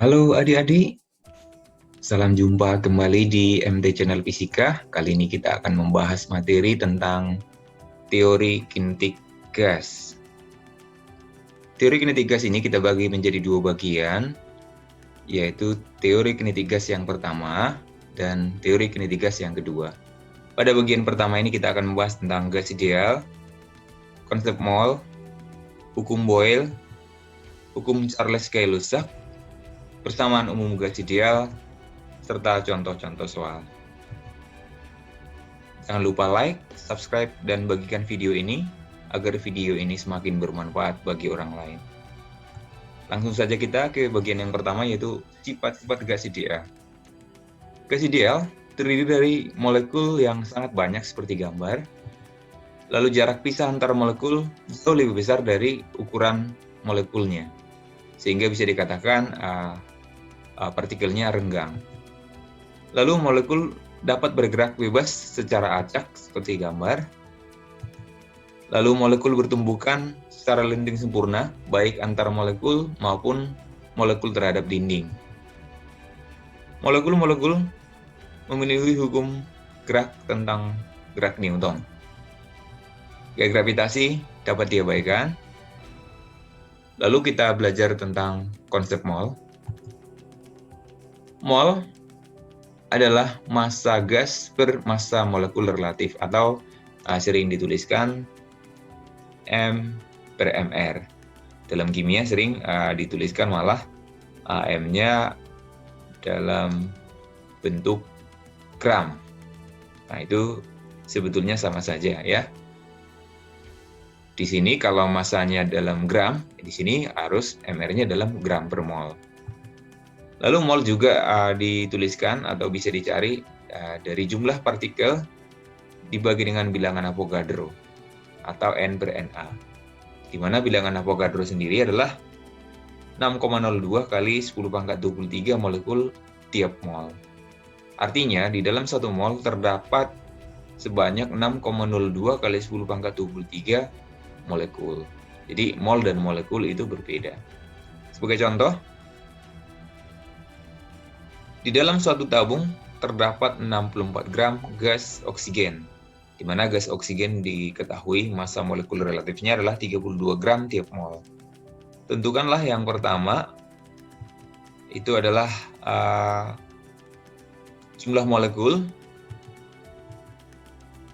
Halo adik-adik, salam jumpa kembali di MT Channel Fisika. Kali ini kita akan membahas materi tentang teori kinetik gas. Teori kinetik gas ini kita bagi menjadi dua bagian, yaitu teori kinetik gas yang pertama dan teori kinetik gas yang kedua. Pada bagian pertama ini kita akan membahas tentang gas ideal, konsep mol, hukum Boyle, hukum Charles-Kay-Lussac, persamaan umum gas ideal, serta contoh-contoh soal. Jangan lupa like, subscribe, dan bagikan video ini agar video ini semakin bermanfaat bagi orang lain. Langsung saja kita ke bagian yang pertama, yaitu sifat-sifat gas ideal. Gas ideal terdiri dari molekul yang sangat banyak seperti gambar, lalu jarak pisah antar molekul jauh lebih besar dari ukuran molekulnya, sehingga bisa dikatakan partikelnya renggang. Lalu molekul dapat bergerak bebas secara acak seperti gambar. Lalu molekul bertumbukan secara linding sempurna, baik antar molekul maupun molekul terhadap dinding. Molekul-molekul memenuhi hukum gerak tentang gerak Newton. Gaya gravitasi dapat diabaikan. Lalu kita belajar tentang konsep mol. Mol adalah massa gas per massa molekul relatif, atau sering dituliskan M per mR. Dalam kimia sering dituliskan malah M-nya dalam bentuk gram. Nah, itu sebetulnya sama saja ya. Di sini kalau massanya dalam gram, di sini harus mR-nya dalam gram per mol. Lalu mol juga dituliskan atau bisa dicari dari jumlah partikel dibagi dengan bilangan Avogadro atau N per Na, di mana bilangan Avogadro sendiri adalah 6,02 kali 10 pangkat 23 molekul tiap mol. Artinya di dalam satu mol terdapat sebanyak 6,02 kali 10 pangkat 23 molekul. Jadi mol dan molekul itu berbeda. Sebagai contoh, di dalam suatu tabung terdapat 64 gram gas oksigen, di mana gas oksigen diketahui massa molekul relatifnya adalah 32 gram tiap mol. Tentukanlah yang pertama, itu adalah jumlah molekul,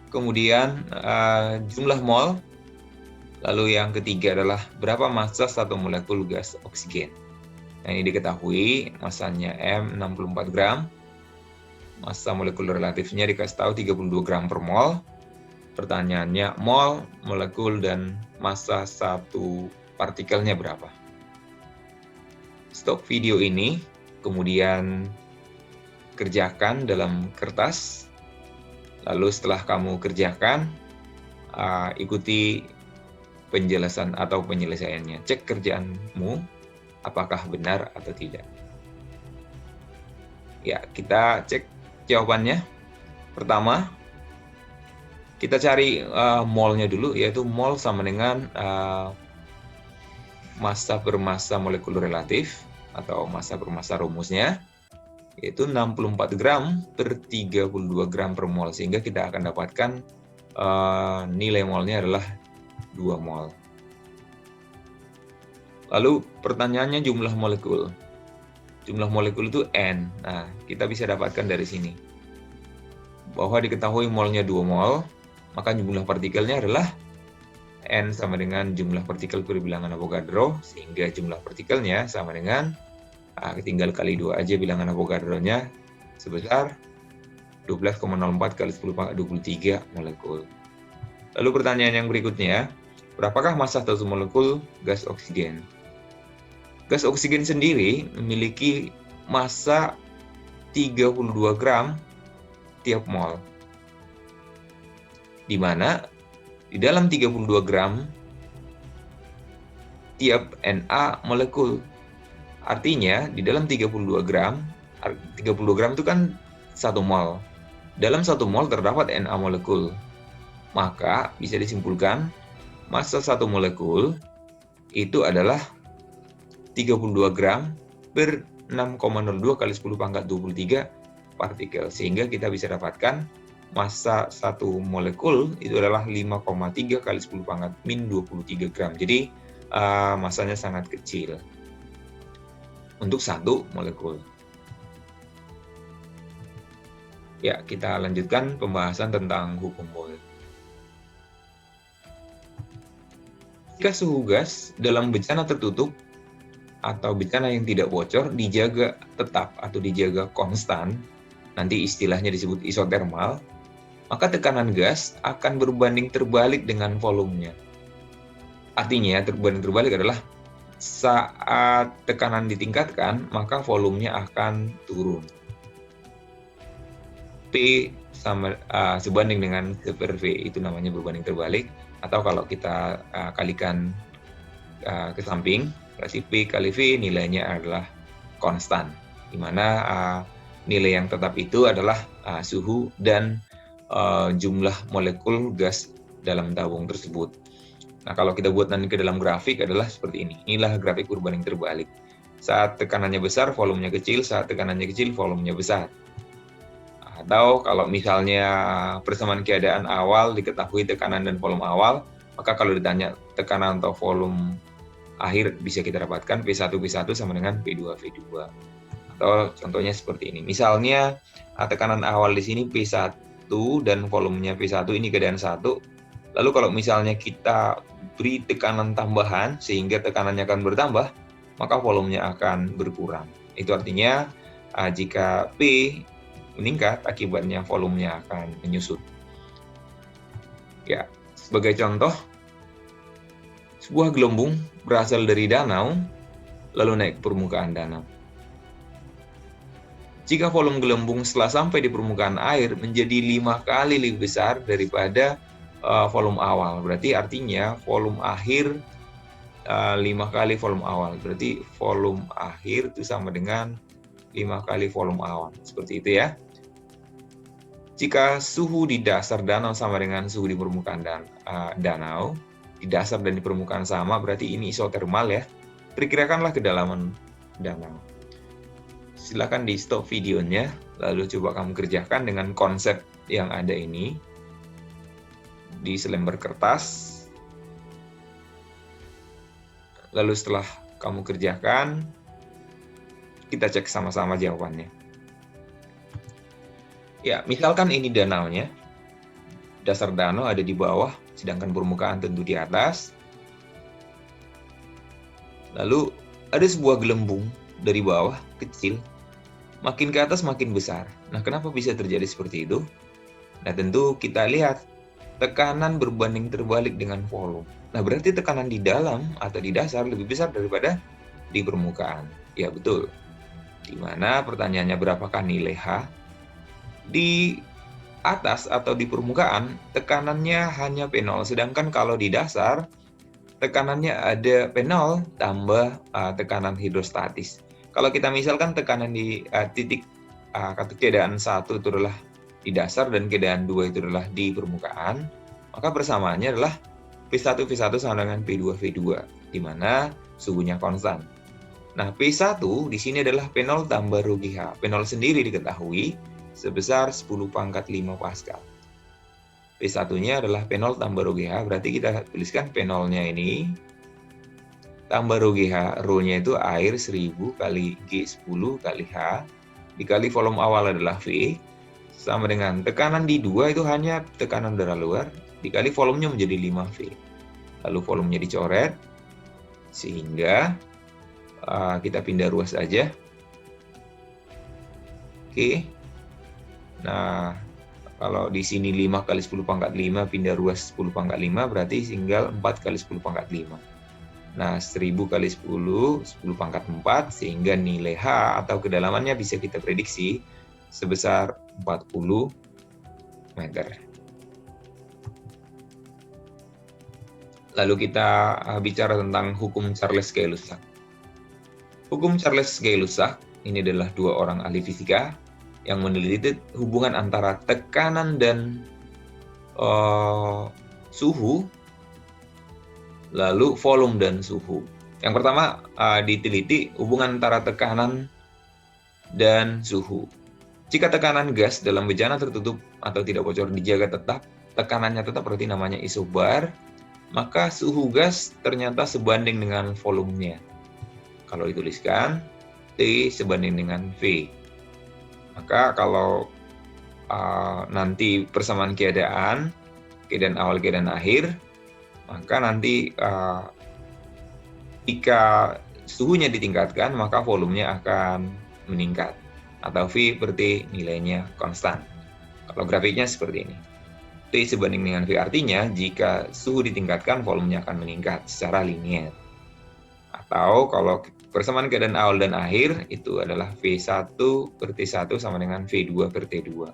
kemudian jumlah mol, lalu yang ketiga adalah berapa massa satu molekul gas oksigen. Nah, ini diketahui massanya M 64 gram, massa molekul relatifnya dikasih tahu 32 gram per mol. Pertanyaannya, mol, molekul, dan massa satu partikelnya berapa? Stop video ini, kemudian kerjakan dalam kertas. Lalu setelah kamu kerjakan, ikuti penjelasan atau penyelesaiannya. Cek kerjaanmu apakah benar atau tidak. Ya, kita cek jawabannya. Pertama, kita cari molnya dulu, yaitu mol sama dengan massa per massa molekul relatif atau massa per massa rumusnya, yaitu 64 gram per 32 gram per mol, sehingga kita akan dapatkan nilai molnya adalah 2 mol. Lalu pertanyaannya jumlah molekul. Jumlah molekul itu N. Nah, kita bisa dapatkan dari sini. Bahwa diketahui molnya 2 mol, maka jumlah partikelnya adalah N sama dengan jumlah partikel per bilangan Avogadro, sehingga jumlah partikelnya sama dengan, tinggal kali 2 aja bilangan Avogadro-nya, sebesar 12,04 kali 10 pangkat 23 molekul. Lalu pertanyaan yang berikutnya, berapakah massa satu molekul gas oksigen? Gas oksigen sendiri memiliki massa 32 gram tiap mol, di mana di dalam 32 gram tiap Na molekul. Artinya di dalam 32 gram itu kan 1 mol. Dalam 1 mol terdapat Na molekul. Maka bisa disimpulkan massa satu molekul itu adalah 32 gram per 6,02 kali 10 pangkat 23 partikel. Sehingga kita bisa dapatkan massa satu molekul itu adalah 5,3 kali 10 pangkat min 23 gram. Jadi massanya sangat kecil untuk satu molekul. Ya, kita lanjutkan pembahasan tentang hukum Boyle. Jika suhu gas dalam bencana tertutup atau bencana yang tidak bocor dijaga tetap atau dijaga konstan, nanti istilahnya disebut isotermal, maka tekanan gas akan berbanding terbalik dengan volumenya. Artinya, berbanding terbalik adalah saat tekanan ditingkatkan, maka volumenya akan turun. P sama sebanding dengan V per V, itu namanya berbanding terbalik. Atau kalau kita kalikan ke samping, berarti P kali V nilainya adalah konstan, di mana nilai yang tetap itu adalah suhu dan jumlah molekul gas dalam tabung tersebut. Nah, kalau kita buat nanti ke dalam grafik adalah seperti ini. Inilah grafik berbanding terbalik. Saat tekanannya besar, volumenya kecil. Saat tekanannya kecil, volumenya besar. Atau kalau misalnya persamaan keadaan awal diketahui tekanan dan volume awal, maka kalau ditanya tekanan atau volume akhir bisa kita dapatkan P1 sama dengan P2 V2. Atau contohnya seperti ini. Misalnya tekanan awal di sini P1 dan volumenya P1 ini keadaan 1. Lalu kalau misalnya kita beri tekanan tambahan sehingga tekanannya akan bertambah, maka volumenya akan berkurang. Itu artinya jika P meningkat, akibatnya volumenya akan menyusut. Ya, sebagai contoh, sebuah gelembung berasal dari danau, lalu naik ke permukaan danau. Jika volume gelembung setelah sampai di permukaan air menjadi 5 kali lebih besar daripada volume awal, berarti artinya volume akhir 5 kali volume awal. Berarti volume akhir itu sama dengan 5 kali volume awal. Seperti itu ya. Jika suhu di dasar danau sama dengan suhu di permukaan danau, di dasar dan di permukaan sama, berarti ini isotermal ya. Perkirakanlah kedalaman danau. Silakan di stop videonya, lalu coba kamu kerjakan dengan konsep yang ada ini di selembar kertas. Lalu setelah kamu kerjakan, kita cek sama-sama jawabannya. Ya, misalkan ini danaunya, dasar danau ada di bawah, sedangkan permukaan tentu di atas. Lalu ada sebuah gelembung dari bawah, kecil, makin ke atas makin besar. Nah, kenapa bisa terjadi seperti itu? Nah, tentu kita lihat tekanan berbanding terbalik dengan volume. Nah, berarti tekanan di dalam atau di dasar lebih besar daripada di permukaan. Ya, betul. Di mana pertanyaannya berapakah nilai H? Di atas atau di permukaan, tekanannya hanya P0. Sedangkan kalau di dasar, tekanannya ada P0 tambah tekanan hidrostatis. Kalau kita misalkan tekanan di titik keadaan 1 itu adalah di dasar dan keadaan 2 itu adalah di permukaan, maka persamaannya adalah P1 sama dengan P2 V2, di mana suhunya konstan. Nah, P1 di sini adalah P0 tambah rho GH. P0 sendiri diketahui sebesar 10 pangkat 5 Pascal. P1-nya adalah P0 tambah rho GH, berarti kita tuliskan P0-nya ini tambah rho GH. Rho-nya itu air 1000 kali G10 kali H, dikali volume awal adalah V, sama dengan tekanan di 2 itu hanya tekanan udara luar, dikali volumenya menjadi 5V. Lalu volumenya dicoret, sehingga kita pindah ruas aja. Oke. Nah, kalau di sini 5 kali 10 pangkat 5 pindah ruas 10 pangkat 5 berarti tinggal 4 kali 10 pangkat 5. Nah, 1000 kali 10 pangkat 4 sehingga nilai H atau kedalamannya bisa kita prediksi sebesar 40 meter. Lalu kita bicara tentang hukum Charles Gay-Lussac. Hukum Charles Gay-Lussac ini adalah dua orang ahli fisika yang meneliti hubungan antara tekanan dan suhu, lalu volume dan suhu. Yang pertama diteliti hubungan antara tekanan dan suhu. Jika tekanan gas dalam bejana tertutup atau tidak bocor dijaga tetap, tekanannya tetap berarti namanya isobar, maka suhu gas ternyata sebanding dengan volumenya. Kalau dituliskan, T sebanding dengan V. Maka kalau nanti persamaan keadaan awal, keadaan akhir, maka nanti jika suhunya ditingkatkan, maka volumenya akan meningkat. Atau V berarti nilainya konstan. Kalau grafiknya seperti ini. T sebanding dengan V artinya jika suhu ditingkatkan, volumenya akan meningkat secara linear. Atau kalau persamaan keadaan awal dan akhir, itu adalah V1 per T1 sama dengan V2 per T2.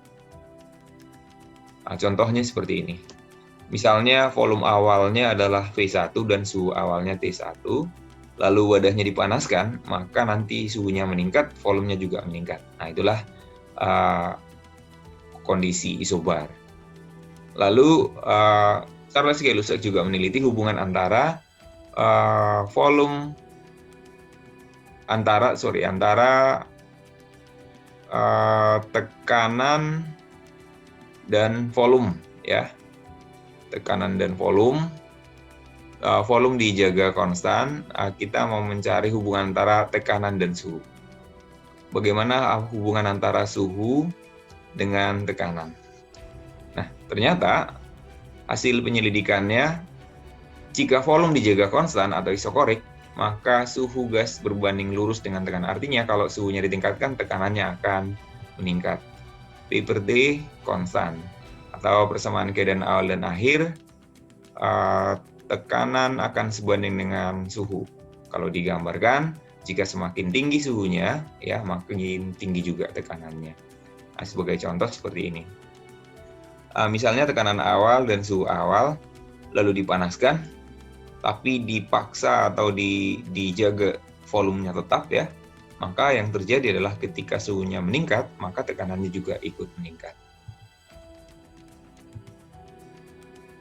Nah, contohnya seperti ini. Misalnya volume awalnya adalah V1 dan suhu awalnya T1, lalu wadahnya dipanaskan, maka nanti suhunya meningkat, volumenya juga meningkat. Nah, itulah kondisi isobar. Lalu Charles Gay-Lussac juga meneliti hubungan antara tekanan dan volume, ya. Tekanan dan volume. Volume dijaga konstan, kita mau mencari hubungan antara tekanan dan suhu. Bagaimana hubungan antara suhu dengan tekanan? Nah, ternyata hasil penyelidikannya, jika volume dijaga konstan atau isokorik, maka suhu gas berbanding lurus dengan tekanan. Artinya kalau suhunya ditingkatkan, tekanannya akan meningkat. P per T konstan. Atau persamaan keadaan awal dan akhir, tekanan akan sebanding dengan suhu. Kalau digambarkan, jika semakin tinggi suhunya, ya makin tinggi juga tekanannya. Nah, sebagai contoh seperti ini. Misalnya tekanan awal dan suhu awal, lalu dipanaskan, tapi dipaksa atau dijaga volumenya tetap, ya. Maka yang terjadi adalah ketika suhunya meningkat, maka tekanannya juga ikut meningkat.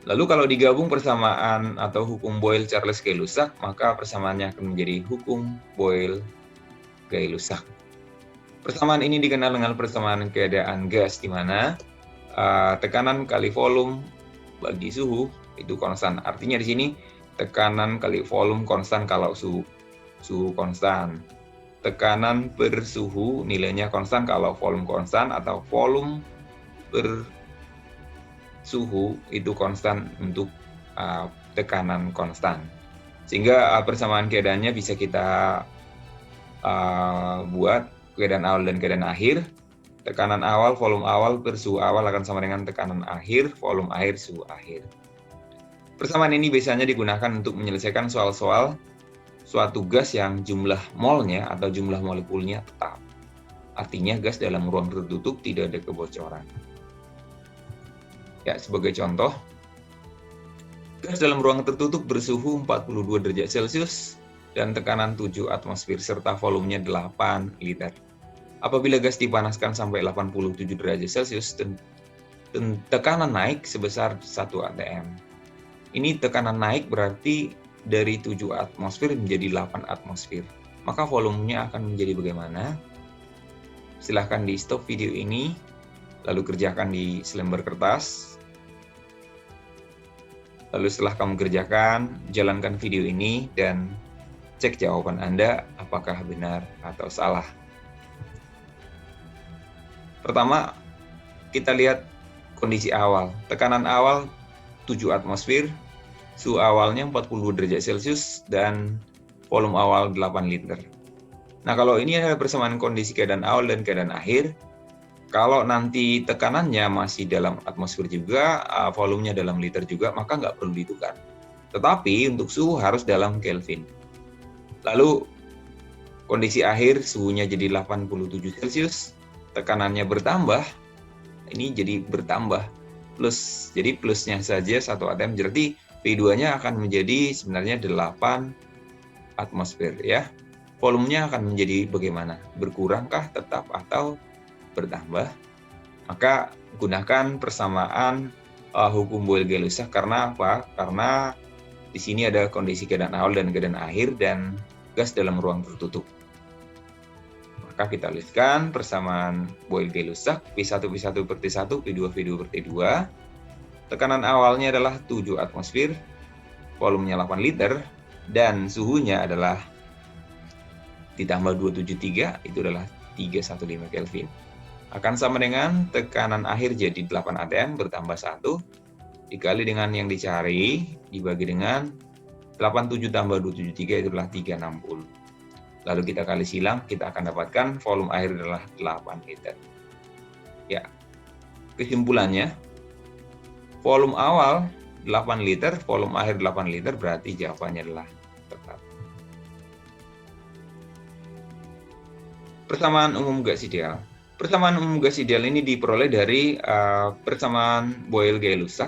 Lalu kalau digabung persamaan atau hukum Boyle-Charles Gay-Lussac, maka persamaannya akan menjadi hukum Boyle-Gay-Lussac. Persamaan ini dikenal dengan persamaan keadaan gas, di mana tekanan kali volume bagi suhu itu konstan. Artinya di sini tekanan kali volume konstan kalau suhu konstan. Tekanan per suhu nilainya konstan kalau volume konstan, atau volume per suhu itu konstan untuk tekanan konstan. Sehingga persamaan keadaannya bisa kita buat keadaan awal dan keadaan akhir. Tekanan awal, volume awal per suhu awal akan sama dengan tekanan akhir, volume akhir, suhu akhir. Persamaan ini biasanya digunakan untuk menyelesaikan soal-soal suatu gas yang jumlah molnya atau jumlah molekulnya tetap. Artinya gas dalam ruang tertutup tidak ada kebocoran. Ya, sebagai contoh, gas dalam ruang tertutup bersuhu 42 derajat Celcius dan tekanan 7 atmosfer serta volumenya 8 liter. Apabila gas dipanaskan sampai 87 derajat Celcius, tekanan naik sebesar 1 atm. Ini tekanan naik berarti dari 7 atmosfer menjadi 8 atmosfer. Maka volumenya akan menjadi bagaimana? Silahkan di stop video ini, lalu kerjakan di selembar kertas. Lalu setelah kamu kerjakan, jalankan video ini dan cek jawaban Anda apakah benar atau salah. Pertama, kita lihat kondisi awal. Tekanan awal 7 atmosfer, suhu awalnya 40 derajat Celcius, dan volume awal 8 liter. Nah, kalau ini adalah persamaan kondisi keadaan awal dan keadaan akhir, kalau nanti tekanannya masih dalam atmosfer juga, volumenya dalam liter juga, maka nggak perlu ditukar. Tetapi untuk suhu harus dalam Kelvin. Lalu kondisi akhir, suhunya jadi 87 Celcius, tekanannya bertambah, ini jadi bertambah, plus. Jadi plusnya saja 1 atm, jadi V2-nya akan menjadi sebenarnya 8 atmosfer, ya. Volumenya akan menjadi bagaimana? Berkurangkah tetap atau bertambah? Maka gunakan persamaan hukum Boyle-Gay-Lussac. Karena apa? Karena di sini ada kondisi keadaan awal dan keadaan akhir dan gas dalam ruang tertutup. Maka kita tuliskan persamaan Boyle-Gay-Lussac P1 P1 per T1, P2 P2 per T2. Tekanan awalnya adalah 7 atmosfer, volumenya 8 liter, dan suhunya adalah ditambah 273, itu adalah 315 Kelvin. Akan sama dengan tekanan akhir jadi 8 atm bertambah 1, dikali dengan yang dicari, dibagi dengan 87 tambah 273, itu adalah 360. Lalu kita kali silang, kita akan dapatkan volume air adalah 8 liter. Ya, kesimpulannya, volume awal 8 liter, volume akhir 8 liter, berarti jawabannya adalah tepat. Persamaan umum gas ideal. Persamaan umum gas ideal ini diperoleh dari persamaan Boyle-Gay-Lussac,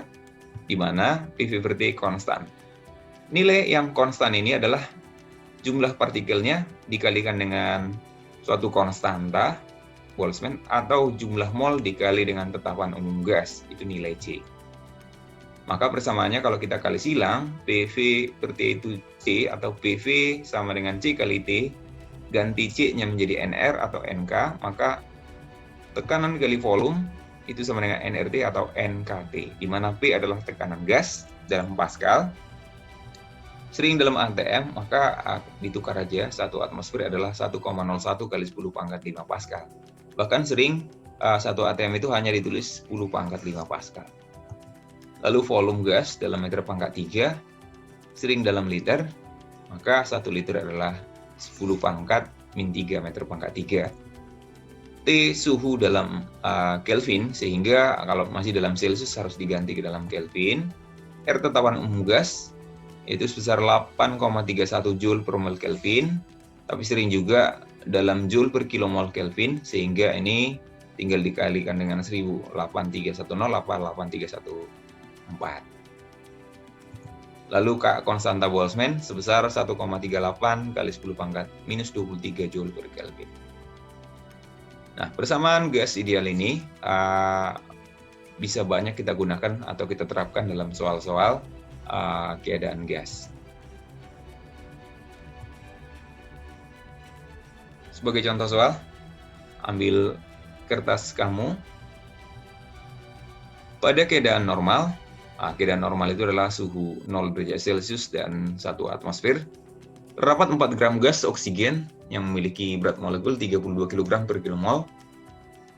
di mana PV per T konstan. Nilai yang konstan ini adalah jumlah partikelnya dikalikan dengan suatu konstanta Boltzmann atau jumlah mol dikali dengan tetapan umum gas, itu nilai C. Maka persamaannya kalau kita kali silang, PV per T itu C atau PV sama dengan C kali T, ganti C-nya menjadi NR atau NK, maka tekanan kali volume itu sama dengan nRT atau NKT, di mana P adalah tekanan gas dalam Pascal. Sering dalam atm, maka ditukar aja, 1 atmosfer adalah 1,01 kali 10 pangkat 5 Pascal. Bahkan sering 1 atm itu hanya ditulis 10 pangkat 5 Pascal. Lalu volume gas dalam meter pangkat 3, sering dalam liter, maka 1 liter adalah 10 pangkat min 3 meter pangkat 3. T suhu dalam Kelvin, sehingga kalau masih dalam Celsius harus diganti ke dalam Kelvin. R tetapan umum gas, itu sebesar 8,31 Joule per mol Kelvin, tapi sering juga dalam Joule per kilomol Kelvin, sehingga ini tinggal dikalikan dengan 1000, 8310 8314. Lalu konstanta Boltzmann sebesar 1,38 kali 10 pangkat minus 23 Joule per Kelvin. Nah, persamaan gas ideal ini bisa banyak kita gunakan atau kita terapkan dalam soal-soal keadaan gas. Sebagai contoh soal, ambil kertas kamu. Pada keadaan normal itu adalah suhu 0 derajat Celcius dan 1 atmosfer. Terdapat 4 gram gas oksigen yang memiliki berat molekul 32 kg per kilomol.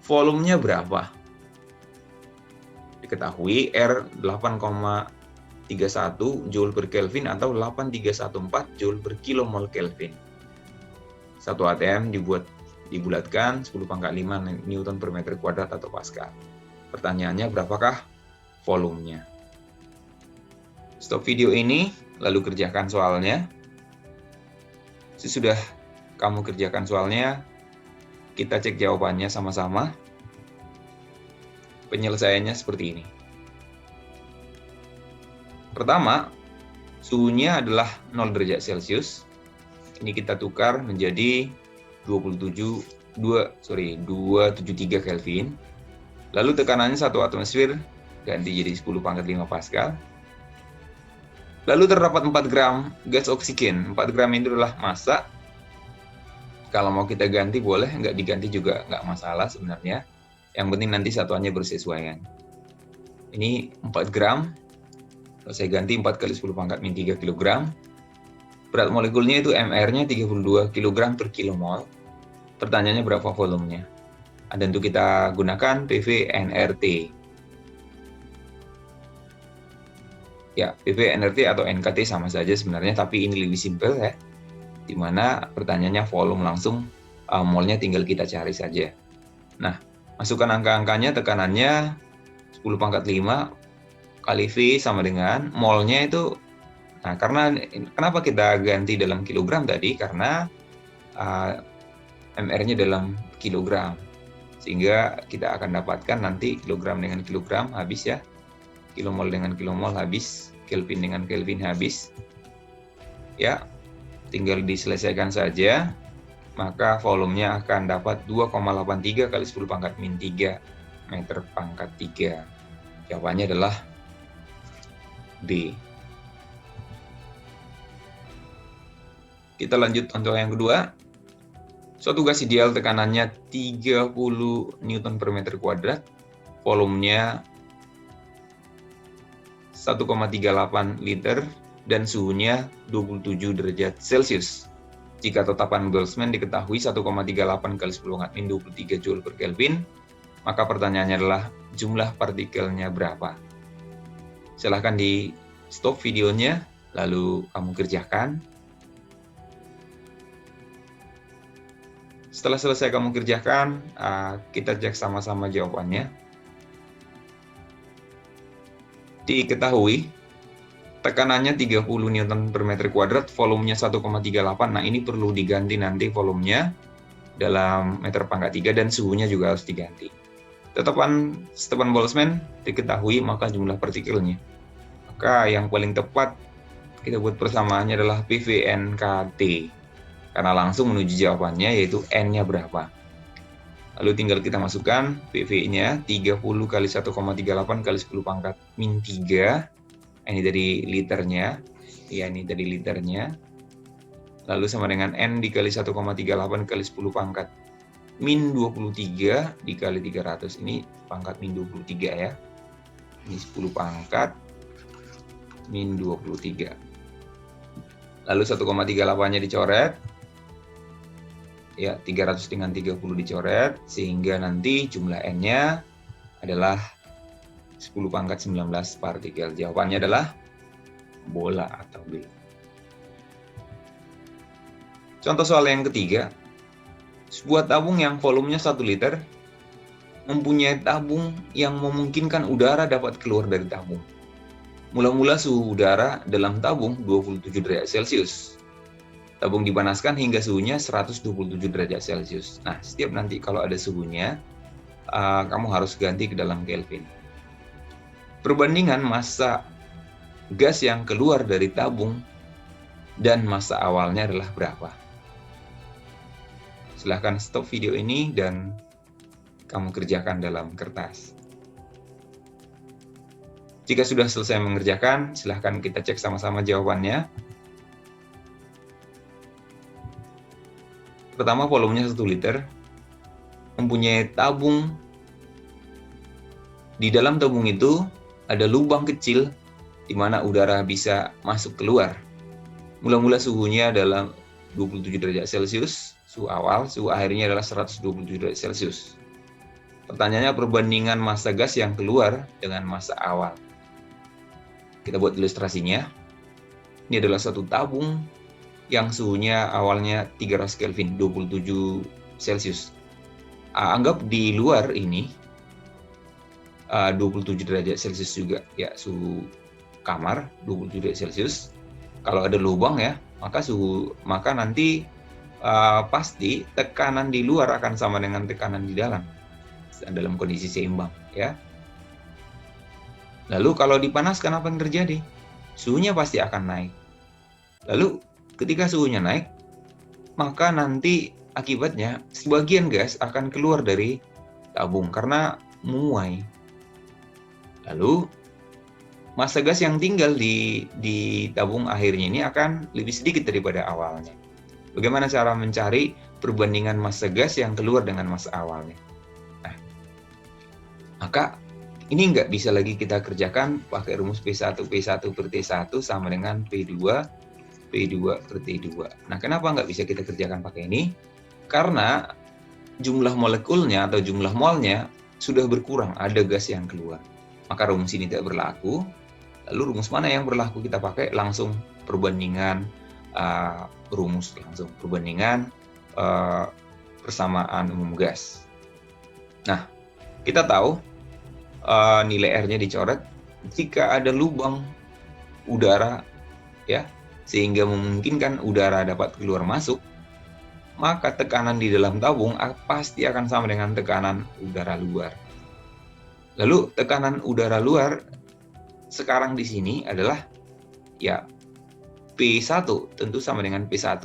Volumenya berapa? Diketahui R 8,31 Joule per Kelvin atau 8314 Joule per kilomol Kelvin. 1 atm dibulatkan 10 pangkat 5 Newton per meter kuadrat atau Pascal. Pertanyaannya, berapakah volumenya? Stop video ini, lalu kerjakan soalnya. Sesudah kamu kerjakan soalnya, kita cek jawabannya sama-sama. Penyelesaiannya seperti ini. Pertama, suhunya adalah 0 derajat Celcius. Ini kita tukar menjadi 273 Kelvin. Lalu tekanannya 1 atmosfer ganti jadi 10 pangkat 5 Pascal. Lalu terdapat 4 gram gas oksigen. 4 gram ini adalah massa. Kalau mau kita ganti boleh, nggak diganti juga nggak masalah sebenarnya. Yang penting nanti satuannya bersesuaian. Ini 4 gram. Kalau saya ganti 4 kali 10 pangkat min 3 kg. Berat molekulnya itu MR-nya 32 kg per kilomol. Pertanyaannya berapa volumenya? Dan untuk kita gunakan PV nRT. Ya, PV nRT atau NKT sama saja sebenarnya, tapi ini lebih simpel ya. Dimana pertanyaannya volume langsung, molnya tinggal kita cari saja. Nah, masukkan angka-angkanya, tekanannya 10 pangkat 5 kali V sama dengan molnya itu. Nah, kenapa kita ganti dalam kilogram tadi? Karena MR-nya dalam kilogram. Sehingga kita akan dapatkan nanti kilogram dengan kilogram habis ya. Kilomol dengan kilomol habis, Kelvin dengan Kelvin habis. Ya, tinggal diselesaikan saja. Maka volumenya akan dapat 2,83 kali 10 pangkat min 3 meter pangkat 3. Jawabannya adalah B. Kita lanjut untuk yang kedua. Suatu gas ideal tekanannya 30 Newton per meter kuadrat, volumenya 1,38 liter, dan suhunya 27 derajat Celcius. Jika tetapan Boltzmann diketahui 1,38 kali 10⁻³ 23 Joule per Kelvin, maka pertanyaannya adalah jumlah partikelnya berapa? Silahkan di stop videonya, lalu kamu kerjakan. Setelah selesai kamu kerjakan, kita cek sama-sama jawabannya. Diketahui tekanannya 30 Newton per meter kuadrat, volumenya 1,38. Nah, ini perlu diganti nanti volumenya dalam meter pangkat 3 dan suhunya juga harus diganti. Tetapan Boltzmann diketahui, maka jumlah partikelnya. Maka yang paling tepat kita buat persamaannya adalah PV/NKT. Karena langsung menuju jawabannya, yaitu N-nya berapa. Lalu tinggal kita masukkan PV-nya 30 kali 1,38 kali 10⁻⁻3. Ini dari liternya. Ya, ini dari liternya. Lalu sama dengan N dikali 1,38 kali 10⁻⁻23 dikali 300. Ini pangkat min 23 ya. Ini 10 pangkat min 23. Lalu 1,38-nya dicoret. Ya, 300 dengan 30 dicoret, sehingga nanti jumlah N-nya adalah 10⁻19 partikel. Jawabannya adalah bola atau B. Contoh soal yang ketiga. Sebuah tabung yang volumenya 1 liter mempunyai tabung yang memungkinkan udara dapat keluar dari tabung. Mula-mula suhu udara dalam tabung 27 derajat Celcius. Tabung dipanaskan hingga suhunya 127 derajat Celcius. Nah, setiap nanti kalau ada suhunya, kamu harus ganti ke dalam Kelvin. Perbandingan massa gas yang keluar dari tabung dan massa awalnya adalah berapa? Silahkan stop video ini dan kamu kerjakan dalam kertas. Jika sudah selesai mengerjakan, silahkan kita cek sama-sama jawabannya. Pertama, volumenya 1 liter, mempunyai tabung. Di dalam tabung itu ada lubang kecil di mana udara bisa masuk keluar. Mula-mula suhunya adalah 27 derajat Celcius, suhu awal, suhu akhirnya adalah 127 derajat Celcius. Pertanyaannya perbandingan massa gas yang keluar dengan massa awal. Kita buat ilustrasinya. Ini adalah satu tabung yang suhunya awalnya 300 Kelvin, 27 Celcius. Anggap di luar ini 27 derajat Celcius juga, ya, suhu kamar 27 derajat Celcius. Kalau ada lubang ya, maka nanti pasti tekanan di luar akan sama dengan tekanan di dalam kondisi seimbang, ya. Lalu kalau dipanaskan apa yang terjadi? Suhunya pasti akan naik. Lalu ketika suhunya naik, maka nanti akibatnya sebagian gas akan keluar dari tabung karena menguai. Lalu massa gas yang tinggal di tabung akhirnya ini akan lebih sedikit daripada awalnya. Bagaimana cara mencari perbandingan massa gas yang keluar dengan massa awalnya? Nah, maka ini nggak bisa lagi kita kerjakan pakai rumus P1 per T1 sama dengan P2 per T2. Nah, kenapa nggak bisa kita kerjakan pakai ini? Karena jumlah molekulnya atau jumlah molnya sudah berkurang, ada gas yang keluar. Maka rumus ini tidak berlaku. Lalu rumus mana yang berlaku kita pakai? Langsung perbandingan persamaan umum gas. Nah, kita tahu nilai R-nya dicoret jika ada lubang udara, ya, sehingga memungkinkan udara dapat keluar masuk, maka tekanan di dalam tabung pasti akan sama dengan tekanan udara luar. Lalu tekanan udara luar sekarang di sini adalah ya P1 tentu sama dengan P1.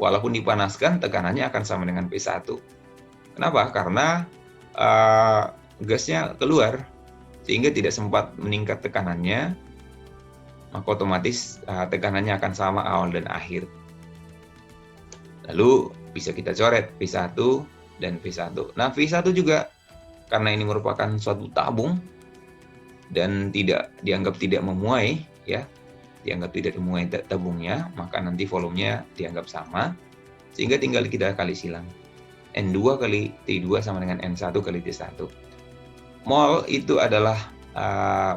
Walaupun dipanaskan tekanannya akan sama dengan P1. Kenapa? Karena gasnya keluar sehingga tidak sempat meningkat tekanannya, maka otomatis tekanannya akan sama awal dan akhir. Lalu bisa kita coret V1 dan V1. Nah, V1 juga karena ini merupakan suatu tabung dan dianggap tidak memuai, ya, dianggap tidak memuai tabungnya, maka nanti volumenya dianggap sama, sehingga tinggal kita kali silang. N2 kali T2 sama dengan N1 kali T1. Mol itu adalah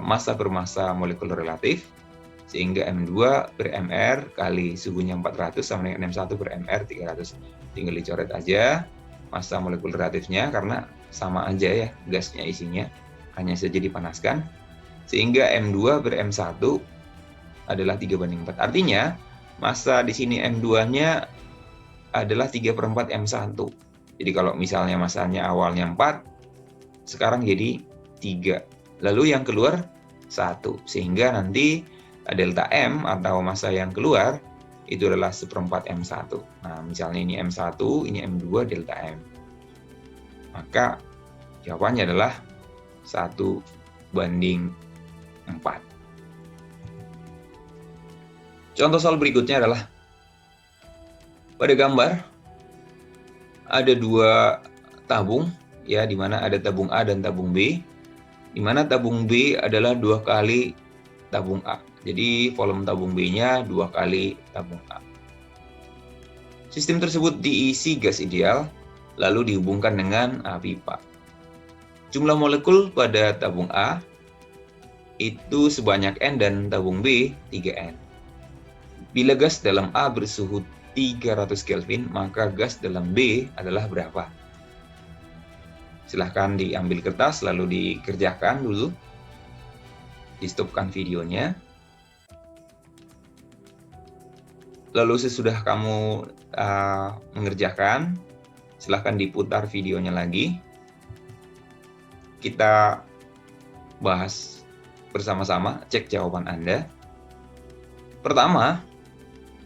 massa per massa molekuler relatif, sehingga M2 per Mr kali suhunya 400 sama dengan M1 per Mr 300. Tinggal dicoret aja massa molekuler relatifnya karena sama aja ya gasnya isinya, hanya saja dipanaskan. Sehingga M2 per M1 adalah 3/4. Artinya massa di sini M2-nya adalah 3/4 M1. Jadi kalau misalnya massanya awalnya 4, sekarang jadi 3. Lalu yang keluar 1. Sehingga nanti delta M atau massa yang keluar itu adalah 1/4 M1. Nah, misalnya ini M1, ini M2, delta M. Maka jawabannya adalah 1/4. Contoh soal berikutnya adalah pada gambar ada 2 tabung, ya, di mana ada tabung A dan tabung B, di mana tabung B adalah 2 kali tabung A. Jadi volume tabung B-nya 2 kali tabung A. Sistem tersebut diisi gas ideal, lalu dihubungkan dengan pipa. Jumlah molekul pada tabung A itu sebanyak N dan tabung B 3N. Bila gas dalam A bersuhu 300 Kelvin, maka gas dalam B adalah berapa? Silahkan diambil kertas lalu dikerjakan dulu. Di-stopkan videonya. Lalu sesudah kamu mengerjakan, silahkan diputar videonya lagi. Kita bahas bersama-sama, cek jawaban Anda. Pertama,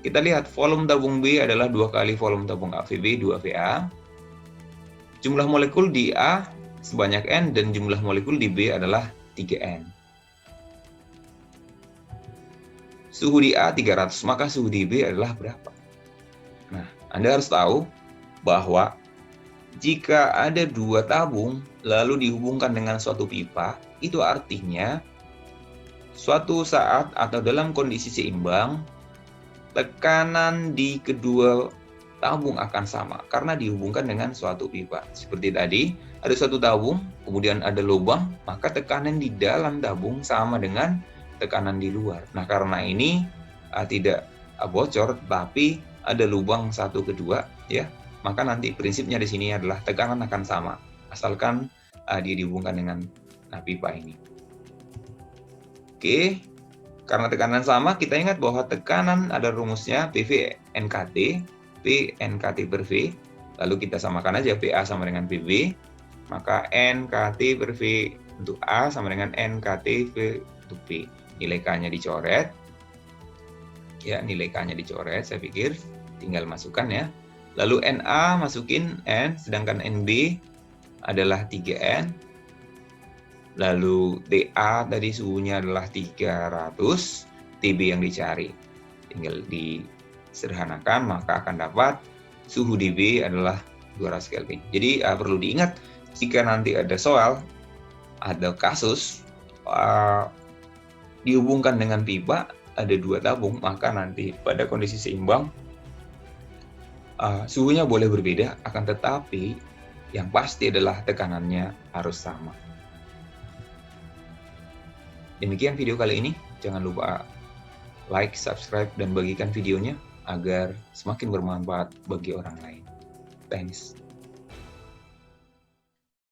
kita lihat volume tabung B adalah 2 kali volume tabung A, VB 2 VA. Jumlah molekul di A sebanyak N dan jumlah molekul di B adalah 3N. Suhu di A 300, maka suhu di B adalah berapa? Nah, Anda harus tahu bahwa jika ada 2 tabung lalu dihubungkan dengan suatu pipa, itu artinya suatu saat atau dalam kondisi seimbang, tekanan di kedua tabung akan sama karena dihubungkan dengan suatu pipa. Seperti tadi, ada suatu tabung, kemudian ada lubang, maka tekanan di dalam tabung sama dengan tekanan di luar. Nah, karena ini tidak bocor, tapi ada lubang satu kedua, ya, maka nanti prinsipnya di sini adalah tekanan akan sama, asalkan dia dihubungkan dengan pipa ini. Oke. Karena tekanan sama, kita ingat bahwa tekanan ada rumusnya PV NKT, P NKT per V. Lalu kita samakan aja PA sama dengan PB. Maka NKT per V untuk A sama dengan NKT V untuk P. Nilai K-nya dicoret. Ya, nilai K-nya dicoret, saya pikir. Tinggal masukkan ya. Lalu NA masukin N, sedangkan NB adalah 3N. Lalu TA tadi suhunya adalah 300, TB yang dicari. Tinggal disederhanakan, maka akan dapat suhu DB adalah 200 Kelvin. Jadi perlu diingat, jika nanti ada soal, ada kasus, dihubungkan dengan pipa, ada 2 tabung, maka nanti pada kondisi seimbang, suhunya boleh berbeda, akan tetapi yang pasti adalah tekanannya harus sama. Demikian video kali ini. Jangan lupa like, subscribe, dan bagikan videonya agar semakin bermanfaat bagi orang lain. Thanks.